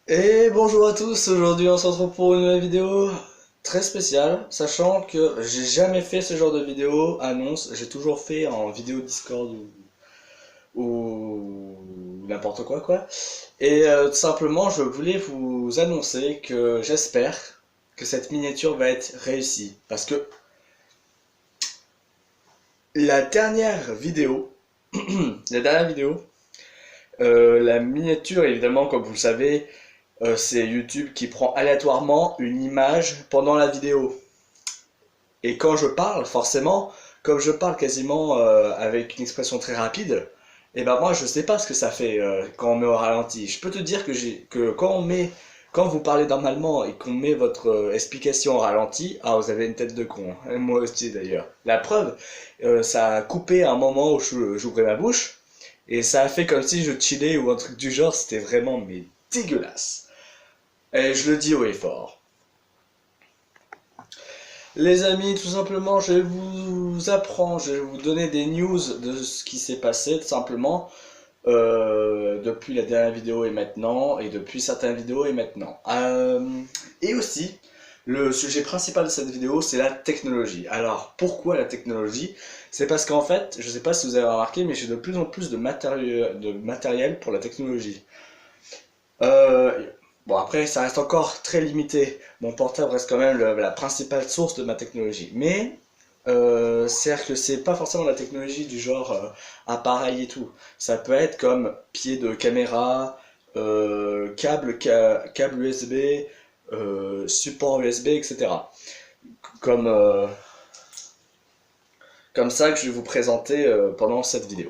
Et bonjour à tous, aujourd'hui on se retrouve pour une nouvelle vidéo très spéciale, sachant que j'ai jamais fait ce genre de vidéo annonce, j'ai toujours fait en vidéo Discord ou n'importe quoi. Et tout simplement je voulais vous annoncer que j'espère que cette miniature va être réussie, parce que la dernière vidéo, la miniature évidemment comme vous le savez, c'est YouTube qui prend aléatoirement une image pendant la vidéo. Et quand je parle, forcément, comme je parle quasiment avec une expression très rapide, et ben moi je sais pas ce que ça fait quand on met au ralenti. Je peux te dire que quand vous parlez normalement et qu'on met votre explication au ralenti, ah vous avez une tête de con, hein. Moi aussi d'ailleurs. La preuve, ça a coupé à un moment où j'ouvrais ma bouche et ça a fait comme si je chillais ou un truc du genre. C'était vraiment mais dégueulasse. Et je le dis haut et fort. Les amis, tout simplement, je vais vous donner des news de ce qui s'est passé, tout simplement, depuis la dernière vidéo et maintenant, et depuis certaines vidéos et maintenant. Et aussi, le sujet principal de cette vidéo, c'est la technologie. Alors, pourquoi la technologie? C'est parce qu'en fait, je ne sais pas si vous avez remarqué, mais j'ai de plus en plus de matériel pour la technologie. Euh, bon, après, ça reste encore très limité. Mon portable reste quand même la principale source de ma technologie. Mais, c'est-à-dire que c'est pas forcément la technologie du genre appareil et tout. Ça peut être comme pied de caméra, câble USB, support USB, etc. Comme, euh, Comme ça que je vais vous présenter pendant cette vidéo.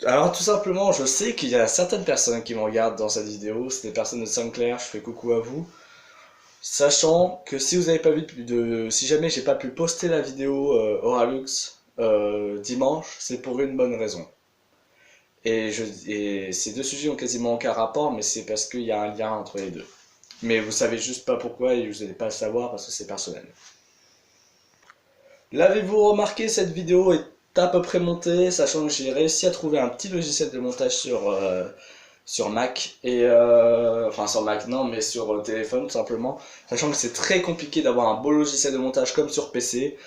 Alors tout simplement, je sais qu'il y a certaines personnes qui me regardent dans cette vidéo, c'est des personnes de Saint-Clair, je fais coucou à vous. Sachant que si vous n'avez pas vu si jamais j'ai pas pu poster la vidéo Oralux dimanche, c'est pour une bonne raison. Et ces deux sujets ont quasiment aucun rapport, mais c'est parce qu'il y a un lien entre les deux. Mais vous savez juste pas pourquoi et vous n'allez pas le savoir parce que c'est personnel. L'avez-vous remarqué, cette vidéo est à peu près montée, sachant que j'ai réussi à trouver un petit logiciel de montage sur Mac, enfin sur Mac non, mais sur téléphone tout simplement, sachant que c'est très compliqué d'avoir un beau logiciel de montage comme sur PC,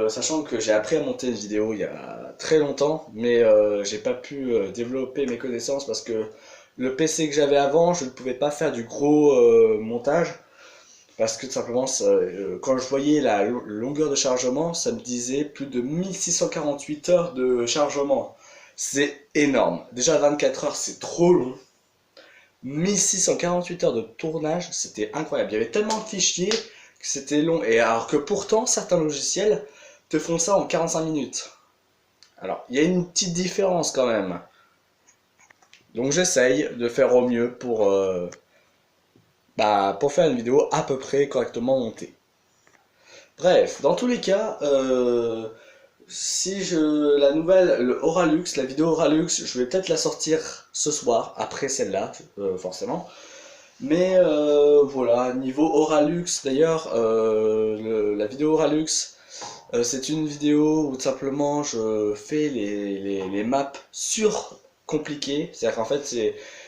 sachant que j'ai appris à monter une vidéo il y a très longtemps, mais j'ai pas pu développer mes connaissances parce que le PC que j'avais avant, je ne pouvais pas faire du gros montage. Parce que tout simplement, quand je voyais la longueur de chargement, ça me disait plus de 1648 heures de chargement. C'est énorme. Déjà 24 heures, c'est trop long. 1648 heures de tournage, c'était incroyable. Il y avait tellement de fichiers que c'était long. Et alors que pourtant, certains logiciels te font ça en 45 minutes. Alors, il y a une petite différence quand même. Donc j'essaye de faire au mieux pour faire une vidéo à peu près correctement montée. Bref, dans tous les cas, le Oralux, la vidéo Oralux, je vais peut-être la sortir ce soir, après celle-là, forcément. Mais voilà, niveau Oralux, d'ailleurs, la vidéo Oralux, c'est une vidéo où tout simplement je fais les maps sur compliquées. C'est-à-dire qu'en fait,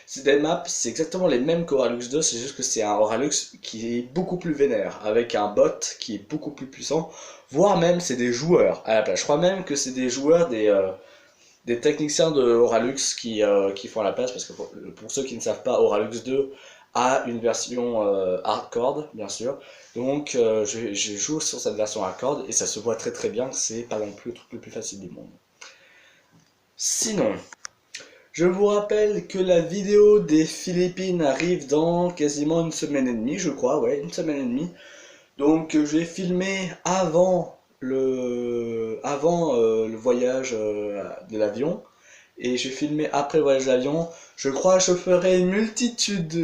c'est des maps, c'est exactement les mêmes qu'Oralux 2, c'est juste que c'est un Oralux qui est beaucoup plus vénère, avec un bot qui est beaucoup plus puissant, voire même c'est des joueurs à la place. Je crois même que c'est des joueurs, des techniciens de Oralux qui font à la place, parce que pour ceux qui ne savent pas, Oralux 2 a une version hardcore, bien sûr. Donc je joue sur cette version hardcore et ça se voit très très bien, c'est pas non plus le truc le plus facile du monde. Sinon, je vous rappelle que la vidéo des Philippines arrive dans quasiment une semaine et demie, je crois, ouais, une semaine et demie. Donc je vais filmer avant le voyage de l'avion. Et je vais filmer après le voyage de l'avion. Je crois que je ferai une multitude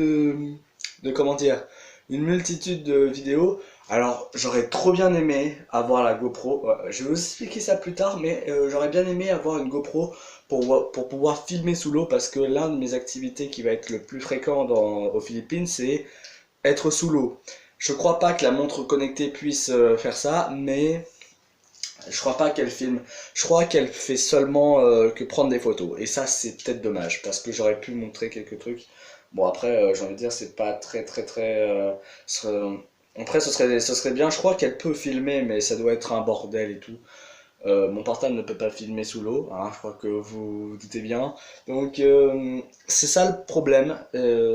comment dire, une multitude de vidéos. Alors, j'aurais trop bien aimé avoir la GoPro. Je vais vous expliquer ça plus tard, mais j'aurais bien aimé avoir une GoPro pour pouvoir filmer sous l'eau parce que l'un de mes activités qui va être le plus fréquent aux Philippines, c'est être sous l'eau. Je crois pas que la montre connectée puisse faire ça, mais Je crois pas qu'elle filme. Je crois qu'elle fait seulement que prendre des photos. Et ça, c'est peut-être dommage parce que j'aurais pu montrer quelques trucs. Bon, après, j'ai envie de dire, c'est pas très. Après, ce serait bien. Je crois qu'elle peut filmer, mais ça doit être un bordel et tout. Mon portable ne peut pas filmer sous l'eau, hein, je crois que vous vous doutez bien. Donc, c'est ça le problème,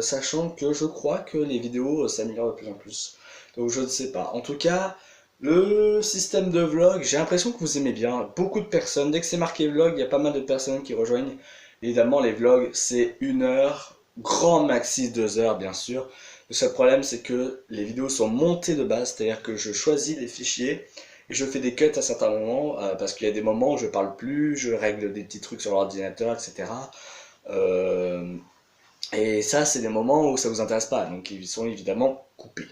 sachant que je crois que les vidéos s'améliorent de plus en plus. Donc, je ne sais pas. En tout cas. Le système de vlog, j'ai l'impression que vous aimez bien. Beaucoup de personnes, dès que c'est marqué vlog, il y a pas mal de personnes qui rejoignent. Évidemment, les vlogs, c'est 1 heure, grand maxi 2 heures, bien sûr. Le seul problème, c'est que les vidéos sont montées de base, c'est-à-dire que je choisis les fichiers et je fais des cuts à certains moments, parce qu'il y a des moments où je parle plus, je règle des petits trucs sur l'ordinateur, etc. Euh, et ça, c'est des moments où ça vous intéresse pas, donc ils sont évidemment coupés.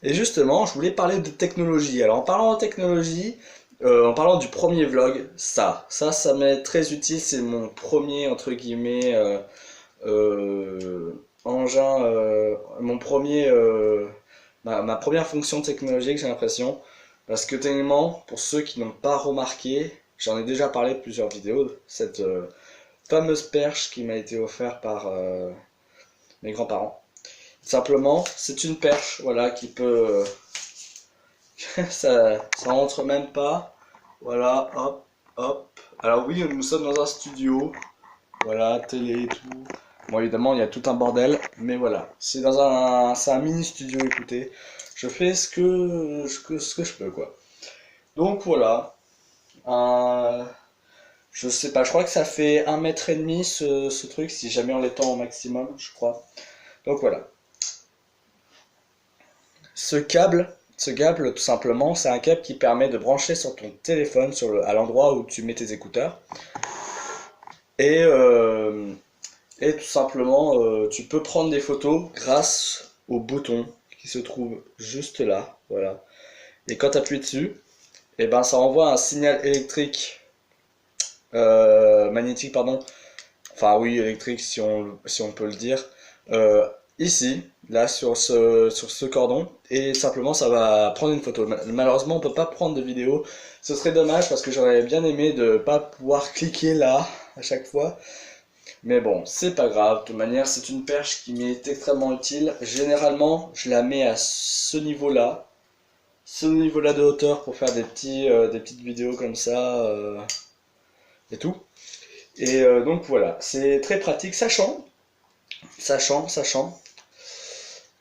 Et justement, je voulais parler de technologie. Alors en parlant de technologie, en parlant du premier vlog, ça m'est très utile. C'est mon premier, entre guillemets, engin, ma première fonction technologique, j'ai l'impression. Parce que techniquement, pour ceux qui n'ont pas remarqué, j'en ai déjà parlé de plusieurs vidéos, cette fameuse perche qui m'a été offerte par mes grands-parents. Simplement, c'est une perche, voilà, qui peut ça rentre même pas. Voilà, hop, hop. Alors oui, nous sommes dans un studio. Voilà, télé et tout. Bon, évidemment, il y a tout un bordel. Mais voilà, c'est un mini studio, écoutez. Je fais ce que je peux, quoi. Donc voilà. Euh, je sais pas, je crois que ça fait 1 m et demi ce truc, si jamais on l'étend au maximum, je crois. Donc voilà. Ce câble, tout simplement, c'est un câble qui permet de brancher sur ton téléphone à l'endroit où tu mets tes écouteurs. Et, euh, et tout simplement, tu peux prendre des photos grâce au bouton qui se trouve juste là. Voilà. Et quand tu appuies dessus, et ben, ça envoie un signal électrique, magnétique, pardon. Enfin, oui, électrique si on peut le dire. euh, Ici, là, sur ce cordon, et simplement ça va prendre une photo. Malheureusement, on peut pas prendre de vidéo. Ce serait dommage parce que j'aurais bien aimé de pas pouvoir cliquer là à chaque fois. Mais bon, c'est pas grave. De toute manière, c'est une perche qui m'est extrêmement utile. Généralement, je la mets à ce niveau-là de hauteur pour faire des petites vidéos comme ça et tout. Et donc voilà, c'est très pratique, sachant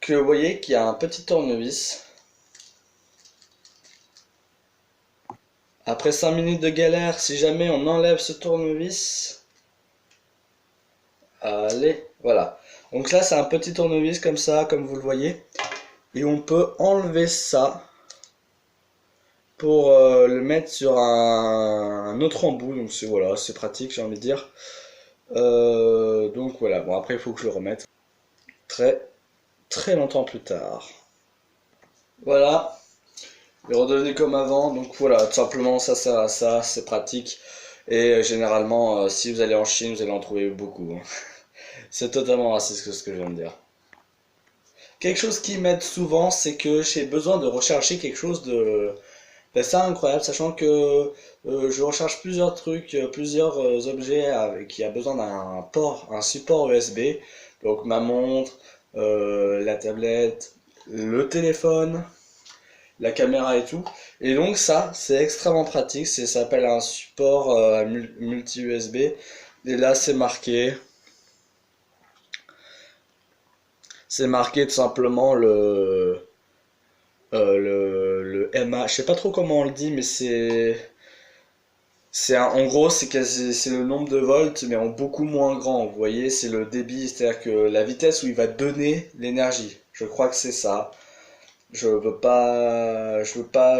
que vous voyez qu'il y a un petit tournevis. Après 5 minutes de galère, si jamais on enlève ce tournevis, allez, voilà. Donc là, c'est un petit tournevis comme ça, comme vous le voyez. Et on peut enlever ça pour le mettre sur un autre embout. Donc voilà, c'est pratique, j'ai envie de dire. Donc voilà, bon après il faut que je le remette très très longtemps plus tard. Voilà, il est redevenu comme avant, donc voilà, tout simplement ça sert à ça, c'est pratique. Et généralement, si vous allez en Chine, vous allez en trouver beaucoup, hein. C'est totalement raciste ce que je viens de dire. Quelque chose qui m'aide souvent, c'est que j'ai besoin de rechercher quelque chose d'assez incroyable, sachant que je recherche plusieurs trucs, plusieurs objets qui a besoin d'un port, un support USB. Donc ma montre, la tablette, le téléphone, la caméra et tout. Et donc ça, c'est extrêmement pratique. Ça s'appelle un support multi-USB. Et là, c'est marqué tout simplement le MA. Je sais pas trop comment on le dit, mais en gros, c'est le nombre de volts, mais en beaucoup moins grand. Vous voyez, c'est le débit, c'est-à-dire que la vitesse où il va donner l'énergie. Je crois que c'est ça. Je veux pas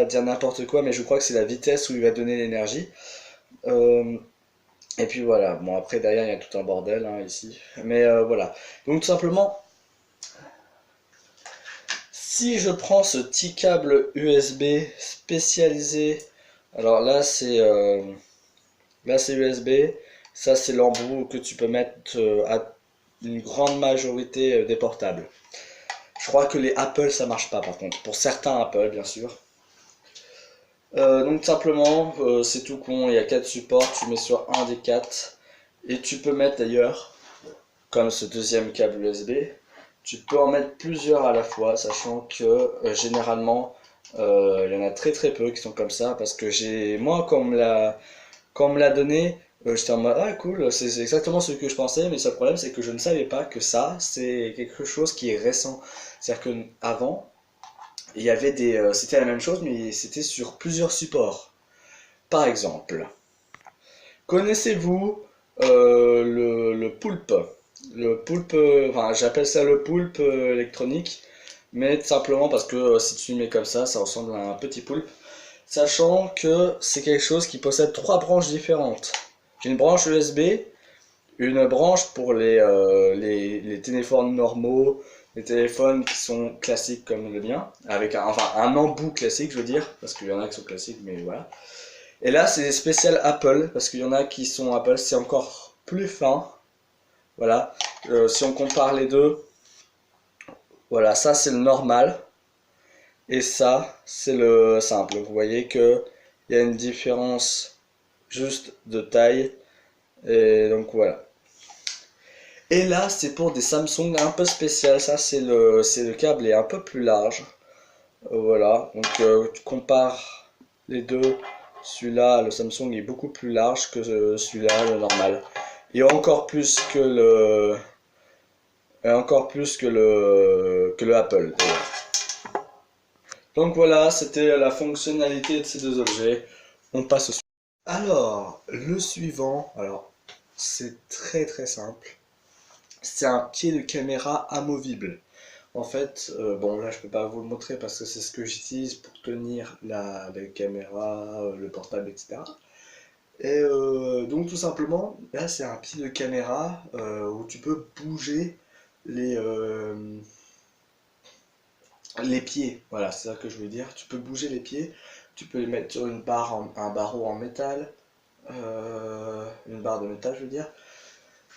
dire n'importe quoi, mais je crois que c'est la vitesse où il va donner l'énergie. Euh, et puis voilà. Bon, après derrière il y a tout un bordel hein, ici, mais voilà. Donc tout simplement, si je prends ce petit câble USB spécialisé, alors là c'est USB, ça c'est l'embout que tu peux mettre à une grande majorité des portables. Je crois que les Apple ça marche pas par contre, pour certains Apple bien sûr. Donc simplement, c'est tout con, il y a 4 supports, tu mets sur un des 4 et tu peux mettre d'ailleurs, comme ce deuxième câble USB, tu peux en mettre plusieurs à la fois, sachant que généralement il y en a très très peu qui sont comme ça, parce que moi quand on me l'a donné, j'étais en mode ah cool, c'est exactement ce que je pensais, mais le seul problème c'est que je ne savais pas que ça c'est quelque chose qui est récent. C'est-à-dire que avant il y avait c'était la même chose, mais c'était sur plusieurs supports. Par exemple, connaissez-vous le poulpe? Le poulpe, enfin j'appelle ça le poulpe électronique, mais tout simplement parce que si tu le mets comme ça ressemble à un petit poulpe. Sachant que c'est quelque chose qui possède trois branches différentes. Une branche USB, une branche pour les téléphones normaux, les téléphones qui sont classiques comme le mien, avec enfin, un embout classique je veux dire, parce qu'il y en a qui sont classiques, mais voilà. Et là, c'est spécial Apple, parce qu'il y en a qui sont Apple, c'est encore plus fin. Voilà. Si on compare les deux, voilà, ça c'est le normal, et ça c'est le simple. Vous voyez que il y a une différence juste de taille, et donc voilà. Et là, c'est pour des Samsung un peu spéciales. Ça, c'est le câble est un peu plus large. Voilà. Donc, tu compares les deux. Celui-là, le Samsung est beaucoup plus large que celui-là, le normal. Et encore plus que le Apple, d'ailleurs. Donc voilà, c'était la fonctionnalité de ces deux objets. On passe au suivant. Alors, le suivant, c'est très très simple. C'est un pied de caméra amovible. En fait, bon là je peux pas vous le montrer parce que c'est ce que j'utilise pour tenir la caméra, le portable, etc. Et donc tout simplement, là c'est un pied de caméra où tu peux bouger les, euh, les pieds. Voilà, c'est ça que je veux dire. Tu peux bouger les pieds, tu peux les mettre sur une barre, un barreau en métal, une barre de métal je veux dire.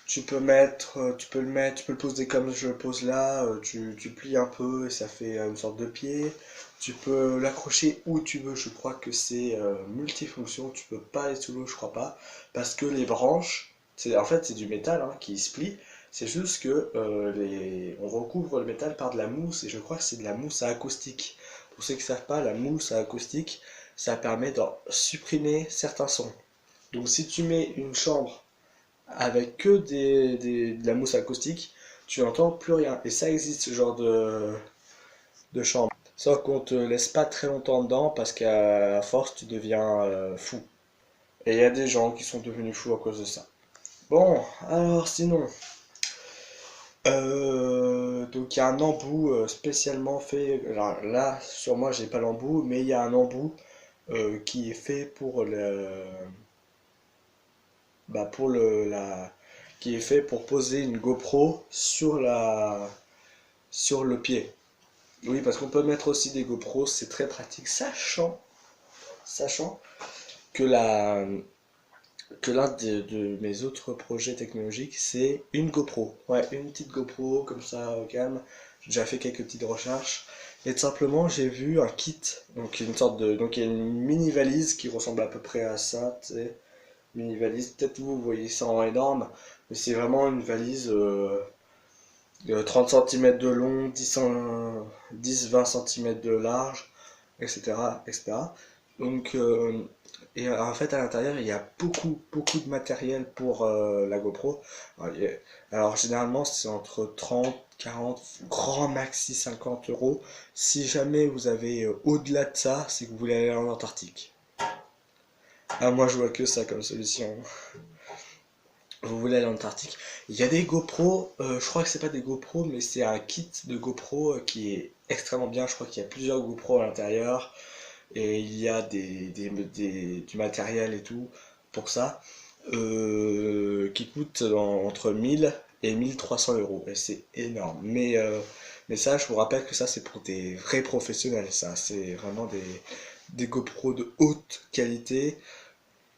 Tu peux le poser comme je le pose là, tu plies un peu et ça fait une sorte de pied. Tu peux l'accrocher où tu veux, je crois que c'est multifonction, tu peux pas aller sous l'eau, je crois pas, parce que les branches, en fait c'est du métal hein, qui se plie, c'est juste que on recouvre le métal par de la mousse et je crois que c'est de la mousse à acoustique. Pour ceux qui ne savent pas, la mousse à acoustique, ça permet de supprimer certains sons. Donc si tu mets une chambre avec que de la mousse acoustique, tu n'entends plus rien. Et ça existe ce genre de chambre. Sauf qu'on te laisse pas très longtemps dedans parce qu'à force tu deviens fou. Et il y a des gens qui sont devenus fous à cause de ça. Bon, alors sinon, donc il y a un embout spécialement fait. Alors là, sur moi j'ai pas l'embout, mais il y a un embout qui est fait pour qui est fait pour poser une GoPro sur le pied. Oui, parce qu'on peut mettre aussi des GoPros, c'est très pratique, sachant que l'un de mes autres projets technologiques, c'est une GoPro. Ouais, une petite GoPro comme ça au calme. J'ai déjà fait quelques petites recherches. Et tout simplement, j'ai vu un kit, donc donc il y a une mini valise qui ressemble à peu près à ça, tu sais, mini valise. Peut-être vous voyez ça en énorme, mais c'est vraiment une valise 30 cm de long, 10-20 cm de large, etc., etc. Donc, en fait, à l'intérieur, il y a beaucoup, beaucoup de matériel pour la GoPro. Alors, généralement, c'est entre 30, 40, grand maxi 50 euros. Si jamais vous avez au-delà de ça, c'est que vous voulez aller en Antarctique. Ah, moi, je vois que ça comme solution. Vous voulez aller en Antarctique. Il y a des GoPro, je crois que c'est pas des GoPro, mais c'est un kit de GoPro qui est extrêmement bien. Je crois qu'il y a plusieurs GoPro à l'intérieur et il y a du matériel et tout pour ça qui coûte entre 1000 et 1300 euros et c'est énorme. Mais ça, je vous rappelle que ça c'est pour des vrais professionnels. Ça, c'est vraiment des GoPro de haute qualité.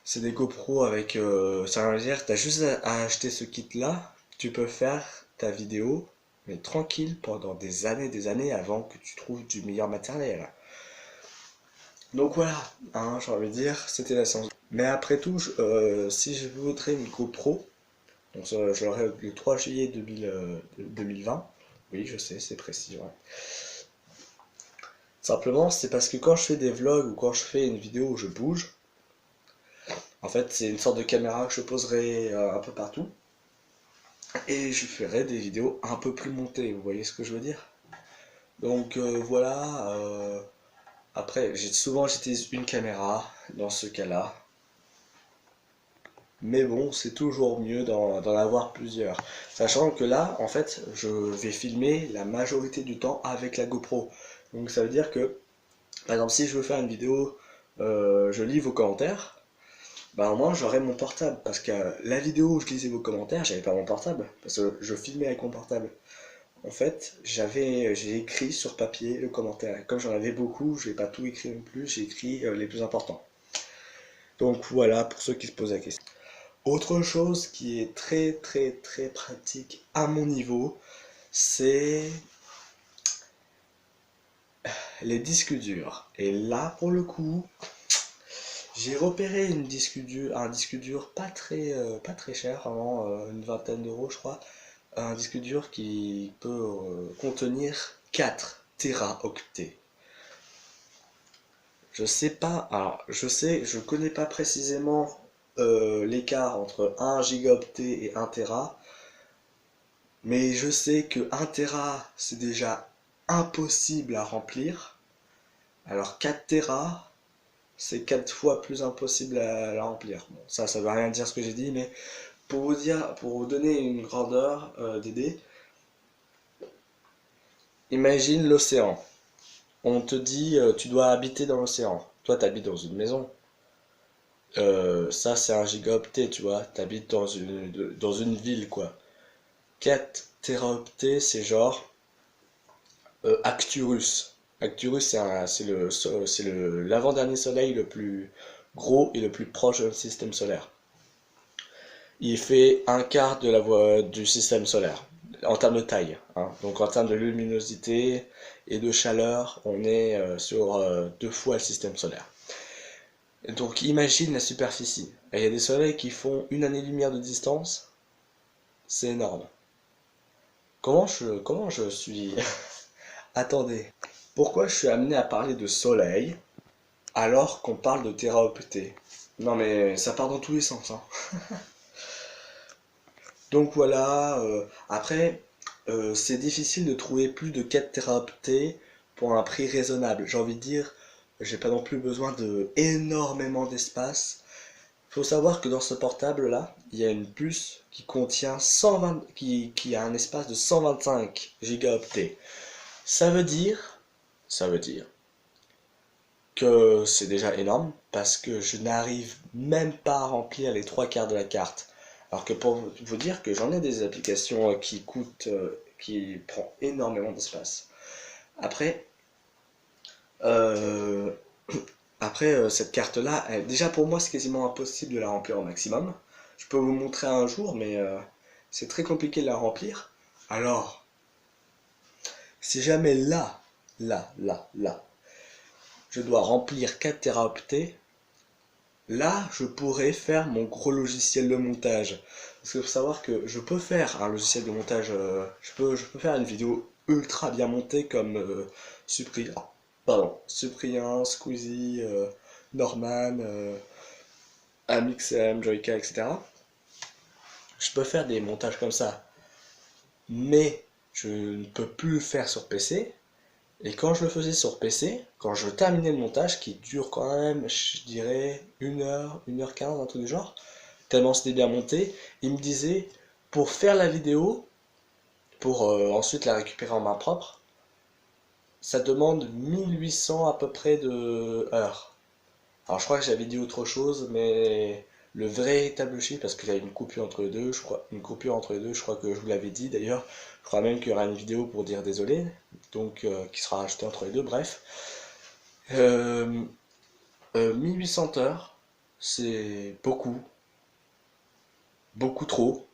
C'est des GoPro avec. Ça veut dire, t'as juste à acheter ce kit-là, tu peux faire ta vidéo, mais tranquille pendant des années avant que tu trouves du meilleur matériel. Donc voilà, hein, j'ai envie de dire, c'était la séance. Mais après tout, si je voudrais une GoPro, donc ça, je l'aurai le 3 juillet 2020. Oui, je sais, c'est précis, ouais. Simplement, c'est parce que quand je fais des vlogs ou quand je fais une vidéo où je bouge, en fait, c'est une sorte de caméra que je poserai un peu partout. Et je ferai des vidéos un peu plus montées, vous voyez ce que je veux dire? Donc voilà, après, souvent j'utilise une caméra dans ce cas-là. Mais bon, c'est toujours mieux d'en avoir plusieurs. Sachant que là, en fait, je vais filmer la majorité du temps avec la GoPro. Donc ça veut dire que, par exemple, si je veux faire une vidéo, je lis vos commentaires, bah au moins j'aurai mon portable. Parce que la vidéo où je lisais vos commentaires, j'avais pas mon portable. Parce que je filmais avec mon portable. En fait, j'ai écrit sur papier le commentaire. Et comme j'en avais beaucoup, je n'ai pas tout écrit non plus, j'ai écrit les plus importants. Donc voilà pour ceux qui se posent la question. Autre chose qui est très très très pratique à mon niveau, c'est les disques durs. Et là, pour le coup, j'ai repéré un disque dur pas très cher, vraiment une vingtaine d'euros, je crois. Un disque dur qui peut contenir 4 téraoctets. Je sais pas, alors je connais pas précisément l'écart entre 1 gigaoctet et 1 Tera, mais je sais que 1 Tera c'est déjà impossible à remplir, alors 4 Tera c'est 4 fois plus impossible à remplir. Bon, ça veut rien dire ce que j'ai dit, mais pour vous donner une grandeur d'idée, imagine l'océan. On te dit tu dois habiter dans l'océan. Toi, tu habites dans une maison. Ça, c'est un gigaoctet, tu vois. T'habites dans une ville, quoi. 4 téraoctets, c'est genre Acturus. Acturus, c'est l'avant-dernier soleil le plus gros et le plus proche de notre système solaire. Il fait un quart de du système solaire, en termes de taille, hein. Donc en termes de luminosité et de chaleur, on est sur 2 fois le système solaire. Donc imagine la superficie. Et il y a des soleils qui font une année-lumière de distance, c'est énorme. Comment je suis... Attendez. Pourquoi je suis amené à parler de soleil alors qu'on parle de téraoctets? Non mais ça part dans tous les sens, hein. Donc voilà, après, c'est difficile de trouver plus de 4 téraoctets pour un prix raisonnable. J'ai envie de dire, j'ai pas non plus besoin de énormément d'espace. Faut savoir que dans ce portable-là, il y a une puce qui contient 120, qui a un espace de 125 gigaoctets. Ça veut dire, ça veut dire que c'est déjà énorme parce que je n'arrive même pas à remplir les 3 quarts de la carte. Alors que pour vous dire que j'en ai des applications qui coûtent, qui prend énormément d'espace. Après, euh, cette carte-là, déjà pour moi, c'est quasiment impossible de la remplir au maximum. Je peux vous montrer un jour, mais c'est très compliqué de la remplir. Alors, si jamais là, je dois remplir 4 téraoctets, là, je pourrais faire mon gros logiciel de montage. Parce qu'il faut savoir que je peux faire un logiciel de montage, je peux faire une vidéo ultra bien montée comme Cyprien, Squeezie, Norman, AmixM, Joyka, etc. Je peux faire des montages comme ça, mais je ne peux plus le faire sur PC. Et quand je le faisais sur PC, quand je terminais le montage, qui dure quand même, je dirais, 1 heure, 1 h 15, un truc du genre, tellement c'était bien monté, il me disait, pour faire la vidéo, pour ensuite la récupérer en main propre, ça demande 1800 à peu près de heures. Alors je crois que j'avais dit autre chose, mais le véritable chiffre, parce qu'il y a une coupure entre les deux, je crois que je vous l'avais dit d'ailleurs, je crois même qu'il y aura une vidéo pour dire désolé, donc qui sera rajoutée entre les deux, bref. 1800 heures, c'est beaucoup, beaucoup trop.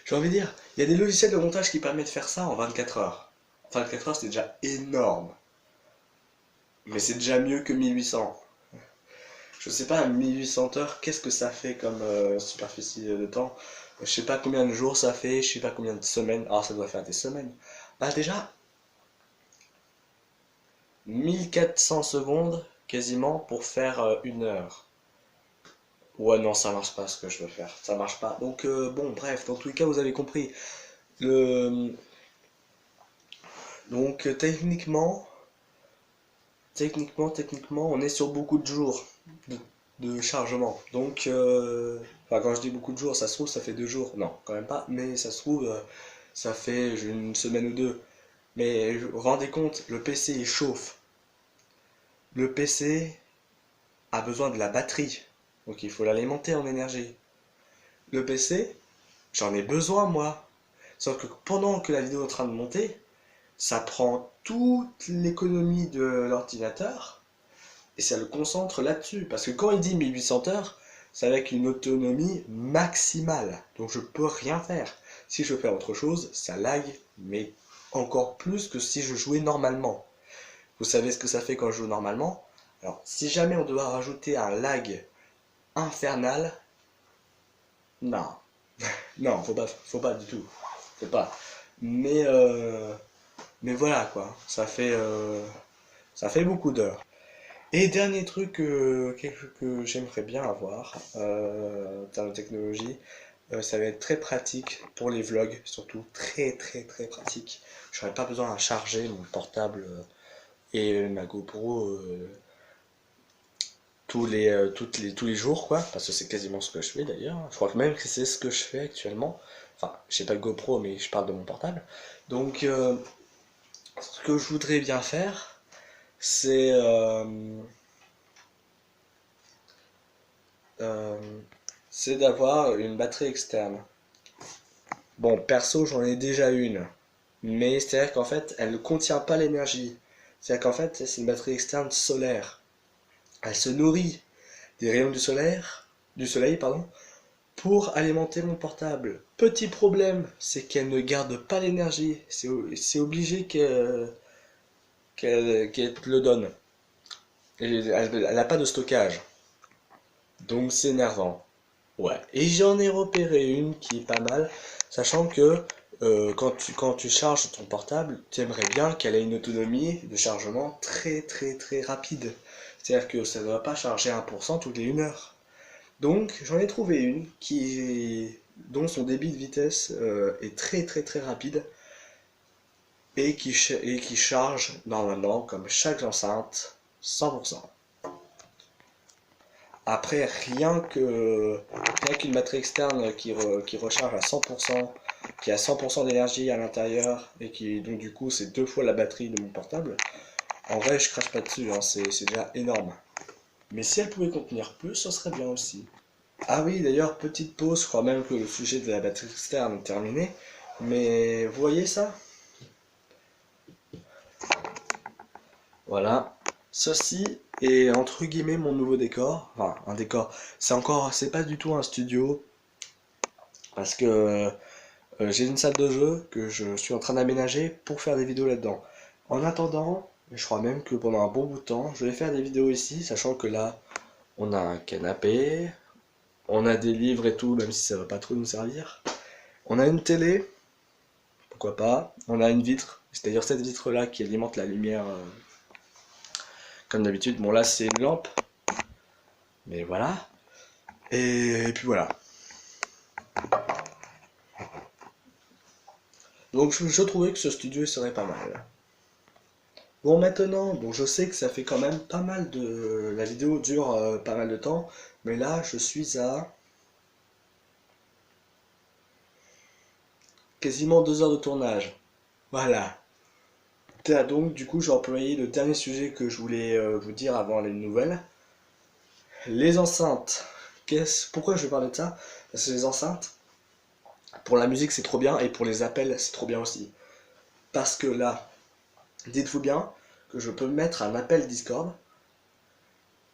J'ai envie de dire, il y a des logiciels de montage qui permettent de faire ça en 24 heures. 24 heures, c'est déjà énorme. Mais c'est déjà mieux que 1800. Je sais pas, 1800 heures, qu'est-ce que ça fait comme superficie de temps? Je sais pas combien de jours ça fait, je sais pas combien de semaines. Ah, ça doit faire des semaines. Bah déjà, 1400 secondes quasiment pour faire 1 heure. Ouais, non, ça marche pas ce que je veux faire. Ça marche pas. Donc, bon, bref, dans tous les cas, vous avez compris. Le... Donc, techniquement, on est sur beaucoup de jours de, de chargement. Donc, enfin, quand je dis beaucoup de jours, ça se trouve, ça fait 2 jours. Non, quand même pas. Mais ça se trouve, ça fait une semaine ou deux. Mais vous vous rendez compte, le PC il chauffe. Le PC a besoin de la batterie. Donc, il faut l'alimenter en énergie. Le PC, j'en ai besoin moi. Sauf que pendant que la vidéo est en train de monter, ça prend toute l'économie de l'ordinateur et ça le concentre là-dessus. Parce que quand il dit 1800 heures, c'est avec une autonomie maximale. Donc je peux rien faire. Si je fais autre chose, ça lag, mais encore plus que si je jouais normalement. Vous savez ce que ça fait quand je joue normalement? Alors, si jamais on doit rajouter un lag infernal, non. Non, faut pas du tout. Faut pas. Mais, euh, mais voilà quoi, ça fait beaucoup d'heures. Et dernier truc que j'aimerais bien avoir en termes de technologie, ça va être très pratique pour les vlogs, surtout très pratique. J'aurais pas besoin à charger mon portable et ma GoPro tous les jours quoi, parce que c'est quasiment ce que je fais d'ailleurs. Je crois que même que c'est ce que je fais actuellement. Enfin, j'ai pas de GoPro, mais je parle de mon portable. Donc, ce que je voudrais bien faire, c'est euh, c'est d'avoir une batterie externe. Bon, perso, j'en ai déjà une, mais c'est-à-dire qu'en fait, elle ne contient pas l'énergie. C'est-à-dire qu'en fait, c'est une batterie externe solaire. Elle se nourrit des rayons du soleil, pardon, pour alimenter mon portable. Petit problème, c'est qu'elle ne garde pas l'énergie. C'est obligé qu'elle te le donne. Et elle n'a pas de stockage. Donc c'est énervant. Ouais. Et j'en ai repéré une qui est pas mal, sachant que quand tu charges ton portable, tu aimerais bien qu'elle ait une autonomie de chargement très rapide. C'est-à-dire que ça ne doit pas charger 1% toutes les 1 heure. Donc j'en ai trouvé une dont son débit de vitesse est très rapide et qui charge normalement comme chaque enceinte 100%. Après, rien qu'une batterie externe qui recharge à 100%, qui a 100% d'énergie à l'intérieur, et qui donc du coup c'est 2 fois la batterie de mon portable, en vrai je crache pas dessus, hein, c'est déjà énorme. Mais si elle pouvait contenir plus, ce serait bien aussi. Ah oui, d'ailleurs, petite pause, je crois même que le sujet de la batterie externe est terminé, mais vous voyez ça? Voilà. Ceci est entre guillemets mon nouveau décor. Enfin, un décor. C'est pas du tout un studio parce que j'ai une salle de jeu que je suis en train d'aménager pour faire des vidéos là-dedans. En attendant, je crois même que pendant un bon bout de temps, je vais faire des vidéos ici, sachant que là, on a un canapé, on a des livres et tout, même si ça va pas trop nous servir. On a une télé, pourquoi pas. On a une vitre, c'est d'ailleurs cette vitre-là qui alimente la lumière comme d'habitude. Bon, là, c'est une lampe, mais voilà. Et puis voilà. Donc je trouvais que ce studio serait pas mal. Bon maintenant, bon je sais que ça fait quand même pas mal de... La vidéo dure pas mal de temps, mais là je suis à quasiment 2 heures de tournage. Voilà. Donc du coup j'ai employé le dernier sujet que je voulais vous dire avant les nouvelles. Les enceintes. Pourquoi je vais parler de ça? Parce que les enceintes, pour la musique c'est trop bien et pour les appels c'est trop bien aussi. Parce que là, dites-vous bien que je peux mettre un appel Discord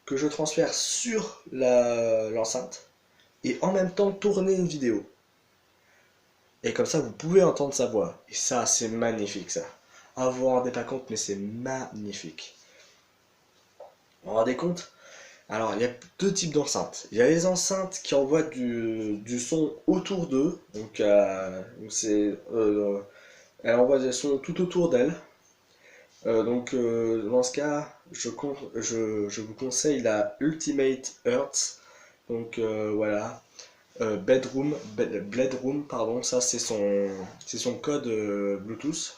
que je transfère sur l'enceinte et en même temps tourner une vidéo. Et comme ça, vous pouvez entendre sa voix. Et ça, c'est magnifique, ça. Ah, vous vous rendez pas compte, mais c'est magnifique. vous vous rendez compte? Alors, il y a deux types d'enceintes. Il y a les enceintes qui envoient du son autour d'eux. Donc, elle envoie des sons tout autour d'elle. Dans ce cas, je vous conseille la Ultimate Hertz. Voilà. Bedroom, pardon, ça c'est son code Bluetooth.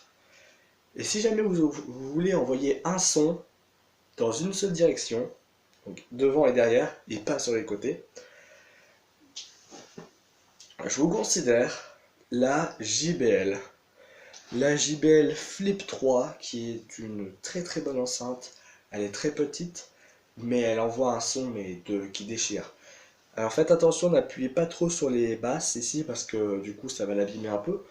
Et si jamais vous voulez envoyer un son dans une seule direction, donc devant et derrière, et pas sur les côtés, je vous considère la JBL. La JBL Flip 3, qui est une très très bonne enceinte. Elle est très petite, mais elle envoie un son qui déchire. Alors faites attention, n'appuyez pas trop sur les basses ici, parce que du coup ça va l'abîmer un peu.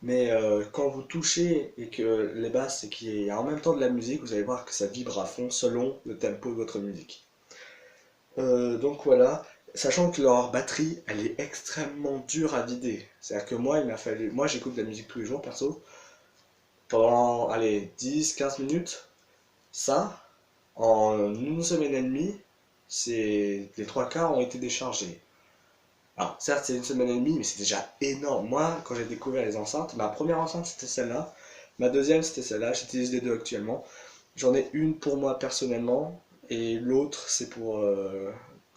Mais quand vous touchez et que les basses et qu'il y a en même temps de la musique, vous allez voir que ça vibre à fond selon le tempo de votre musique. Donc voilà, sachant que leur batterie, elle est extrêmement dure à vider. C'est-à-dire que moi j'écoute de la musique tous les jours perso, pendant, allez, 10-15 minutes, ça, en une semaine et demie, les trois quarts ont été déchargés. Alors, certes, c'est une semaine et demie, mais c'est déjà énorme. Moi, quand j'ai découvert les enceintes, ma première enceinte c'était celle-là, ma deuxième c'était celle-là, j'utilise les deux actuellement. J'en ai une pour moi personnellement, et l'autre c'est pour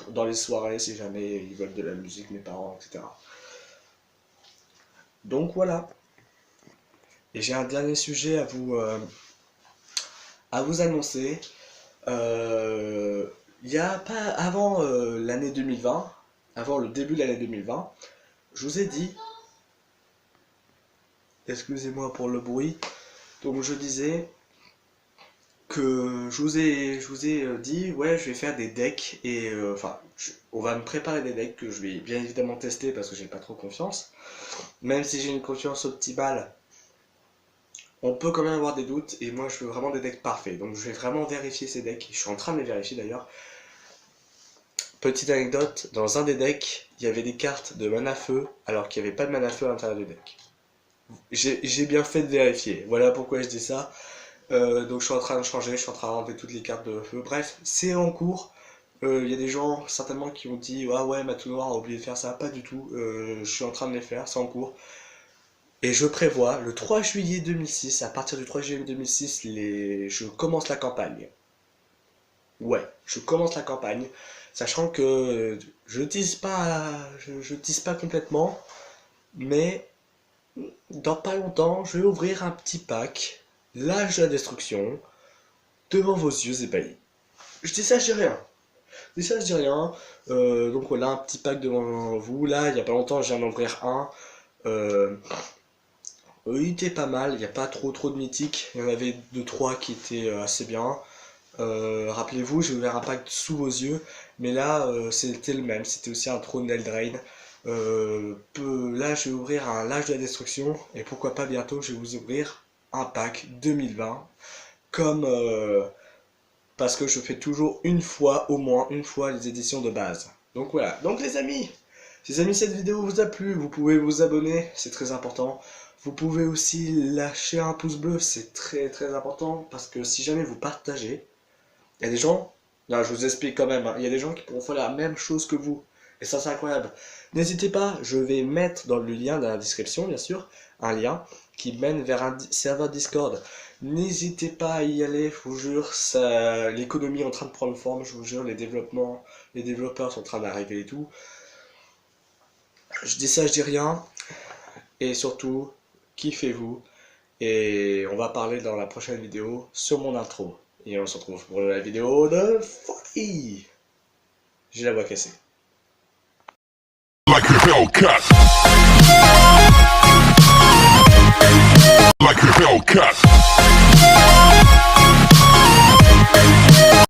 dans les soirées si jamais ils veulent de la musique, mes parents, etc. Donc voilà. Et j'ai un dernier sujet à vous annoncer. Il y a pas avant l'année 2020, avant le début de l'année 2020, je vous ai dit, excusez-moi pour le bruit, donc je disais que je vous ai dit, ouais, je vais faire des decks et on va me préparer des decks que je vais bien évidemment tester parce que j'ai pas trop confiance. Même si j'ai une confiance optimale, on peut quand même avoir des doutes et moi je veux vraiment des decks parfaits. Donc je vais vraiment vérifier ces decks. Je suis en train de les vérifier d'ailleurs. Petite anecdote, dans un des decks, il y avait des cartes de mana feu alors qu'il n'y avait pas de mana feu à l'intérieur du deck. J'ai bien fait de vérifier. Voilà pourquoi je dis ça. Donc je suis en train de changer, je suis en train d'enlever toutes les cartes de feu. Bref, c'est en cours. Il y a des gens certainement qui ont dit ah ouais, Matou Noir a oublié de faire ça. Pas du tout. Je suis en train de les faire, c'est en cours. Et je prévois le 3 juillet 2006, à partir du 3 juillet 2006, je commence la campagne. Ouais, je commence la campagne, sachant que je tease pas complètement, mais dans pas longtemps, je vais ouvrir un petit pack, l'âge de la destruction, devant vos yeux ébahis. Je dis ça, je dis rien. Je dis ça, je dis rien. Donc voilà, un petit pack devant vous. Là, il y a pas longtemps, je viens d'en ouvrir un. Il était pas mal, il n'y a pas trop de mythiques, il y en avait 2-3 qui étaient assez bien. Rappelez-vous, j'ai ouvert un pack sous vos yeux, mais là c'était le même, c'était aussi un trône d'Eldraine. Là je vais ouvrir un L'âge de la destruction, et pourquoi pas bientôt je vais vous ouvrir un pack 2020, comme parce que je fais toujours au moins une fois les éditions de base. Donc voilà, donc les amis, si cette vidéo vous a plu, vous pouvez vous abonner, c'est très important. Vous pouvez aussi lâcher un pouce bleu, c'est très très important, parce que si jamais vous partagez, il y a des gens, là je vous explique quand même, hein, il y a des gens qui pourront faire la même chose que vous, et ça c'est incroyable. N'hésitez pas, je vais mettre dans le lien dans la description bien sûr, un lien qui mène vers un serveur Discord. N'hésitez pas à y aller, je vous jure, l'économie est en train de prendre forme, je vous jure, les développeurs sont en train d'arriver et tout. Je dis ça, je dis rien, et surtout, kiffez-vous, et on va parler dans la prochaine vidéo sur mon intro. Et on se retrouve pour la vidéo de folie. J'ai la voix cassée. Like a Hellcat. Like a Hellcat.